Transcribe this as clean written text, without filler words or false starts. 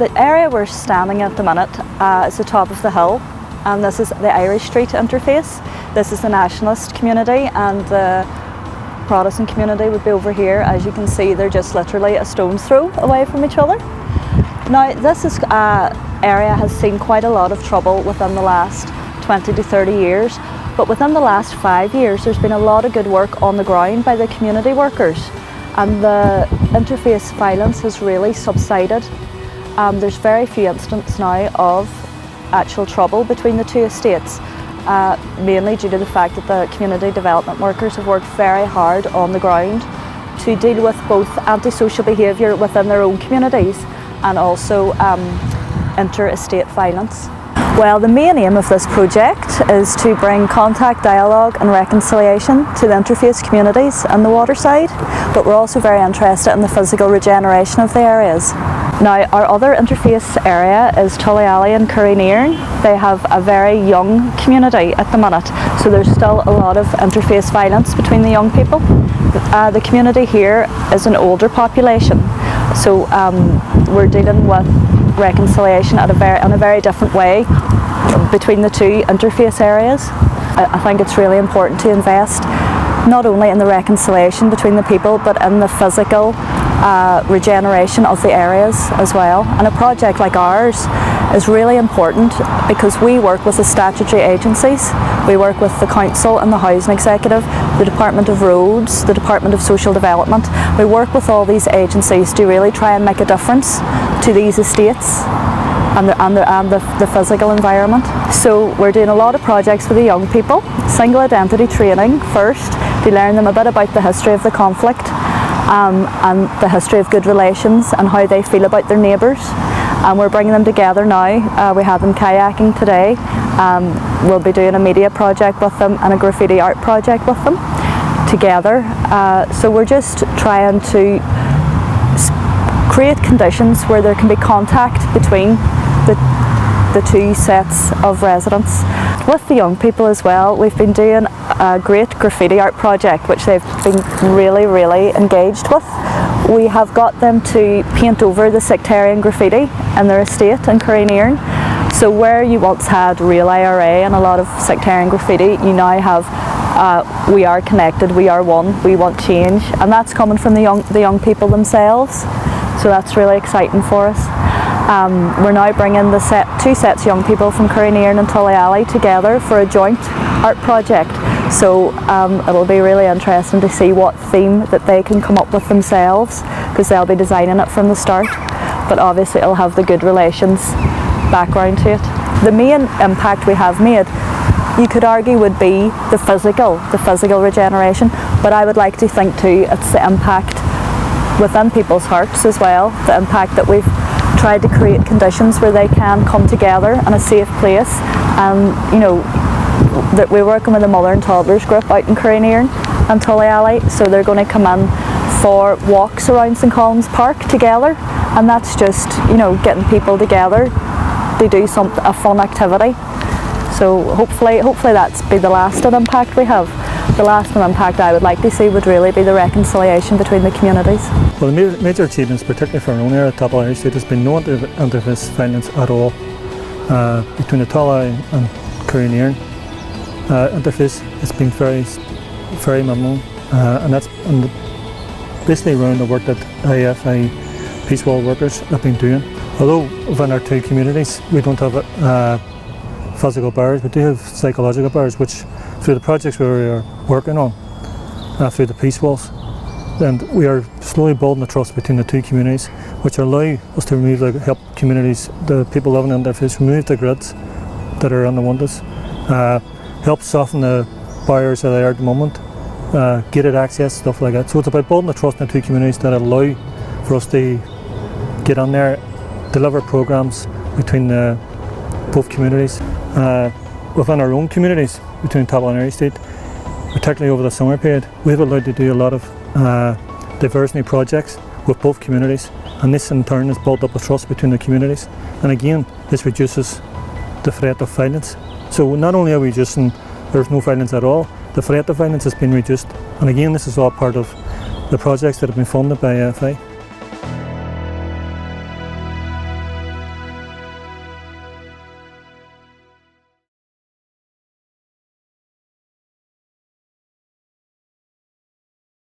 The area we're standing at the minute is the top of the hill, and this is the Irish Street interface. This is the nationalist community, and the Protestant community would be over here. As you can see, they're just literally a stone's throw away from each other. Now, this area has seen quite a lot of trouble within the last 20 to 30 years, but within the last 5 years there's been a lot of good work on the ground by the community workers, and the interface violence has really subsided. There's very few instances now of actual trouble between the two estates, mainly due to the fact that the community development workers have worked very hard on the ground to deal with both antisocial behaviour within their own communities and also inter-estate violence. Well, the main aim of this project is to bring contact, dialogue and reconciliation to the interface communities in the waterside, but we're also very interested in the physical regeneration of the areas. Now, our other interface area is Tullyalley and Currynearn. They have a very young community at the minute, so there's still a lot of interface violence between the young people. The community here is an older population, so we're dealing with reconciliation in a very different way between the two interface areas. I think it's really important to invest not only in the reconciliation between the people, but in the physical regeneration of the areas as well. And a project like ours is really important because we work with the statutory agencies. We work with the council and the housing executive, the Department of Roads, the Department of Social Development. We work with all these agencies to really try and make a difference to these estates and the physical environment. So we're doing a lot of projects for the young people. Single identity training first, to learn them a bit about the history of the conflict and the history of good relations and how they feel about their neighbours. And we're bringing them together now. We had them kayaking today. We'll be doing a media project with them and a graffiti art project with them together. So we're just trying to create conditions where there can be contact between the two sets of residents. With the young people as well, we've been doing a great graffiti art project which they've been really, really engaged with. We have got them to paint over the sectarian graffiti in their estate in Currynearn. So where you once had real IRA and a lot of sectarian graffiti, you now have we are connected, we are one, we want change, and that's coming from the young people themselves. So that's really exciting for us. We're now bringing two sets of young people from Currynearn and Tullyalley together for a joint art project. So it'll be really interesting to see what theme that they can come up with themselves, because they'll be designing it from the start. But obviously it'll have the good relations background to it. The main impact we have made, you could argue, would be the physical regeneration, but I would like to think too it's the impact within people's hearts as well, the impact that we've tried to create conditions where they can come together in a safe place. And you know, that we're working with a mother and toddlers group out in Currynearn and Tullyalley, so they're going to come in for walks around St Columbs Park together, and that's just, you know, getting people together to do a fun activity. So hopefully that's be the lasting impact we have. The lasting impact I would like to see would really be the reconciliation between the communities. Well, the major achievements, particularly for our own area, top of Irish State, has been no interface violence at all between the Tullyalley and Currynearn. Interface has been very minimal, and that's basically around the work that IFI Peace Wall workers have been doing. Although within our two communities we don't have physical barriers, we do have psychological barriers, which through the projects we are working on, through the peace walls, and we are slowly building the trust between the two communities, which allow us to help communities, the people living in interface, remove the grids that are on the windows, help soften the barriers that are at the moment, gated access, stuff like that. So it's about building the trust in the two communities that allow for us to get on there, deliver programs between both communities. Within our own communities, between Tullyalley and Irish State, particularly over the summer period, we've allowed to do a lot of diversity projects with both communities, and this in turn has built up a trust between the communities, and again this reduces the threat of violence. So not only are we reducing there's no violence at all, the threat of violence has been reduced, and again this is all part of the projects that have been funded by IFI.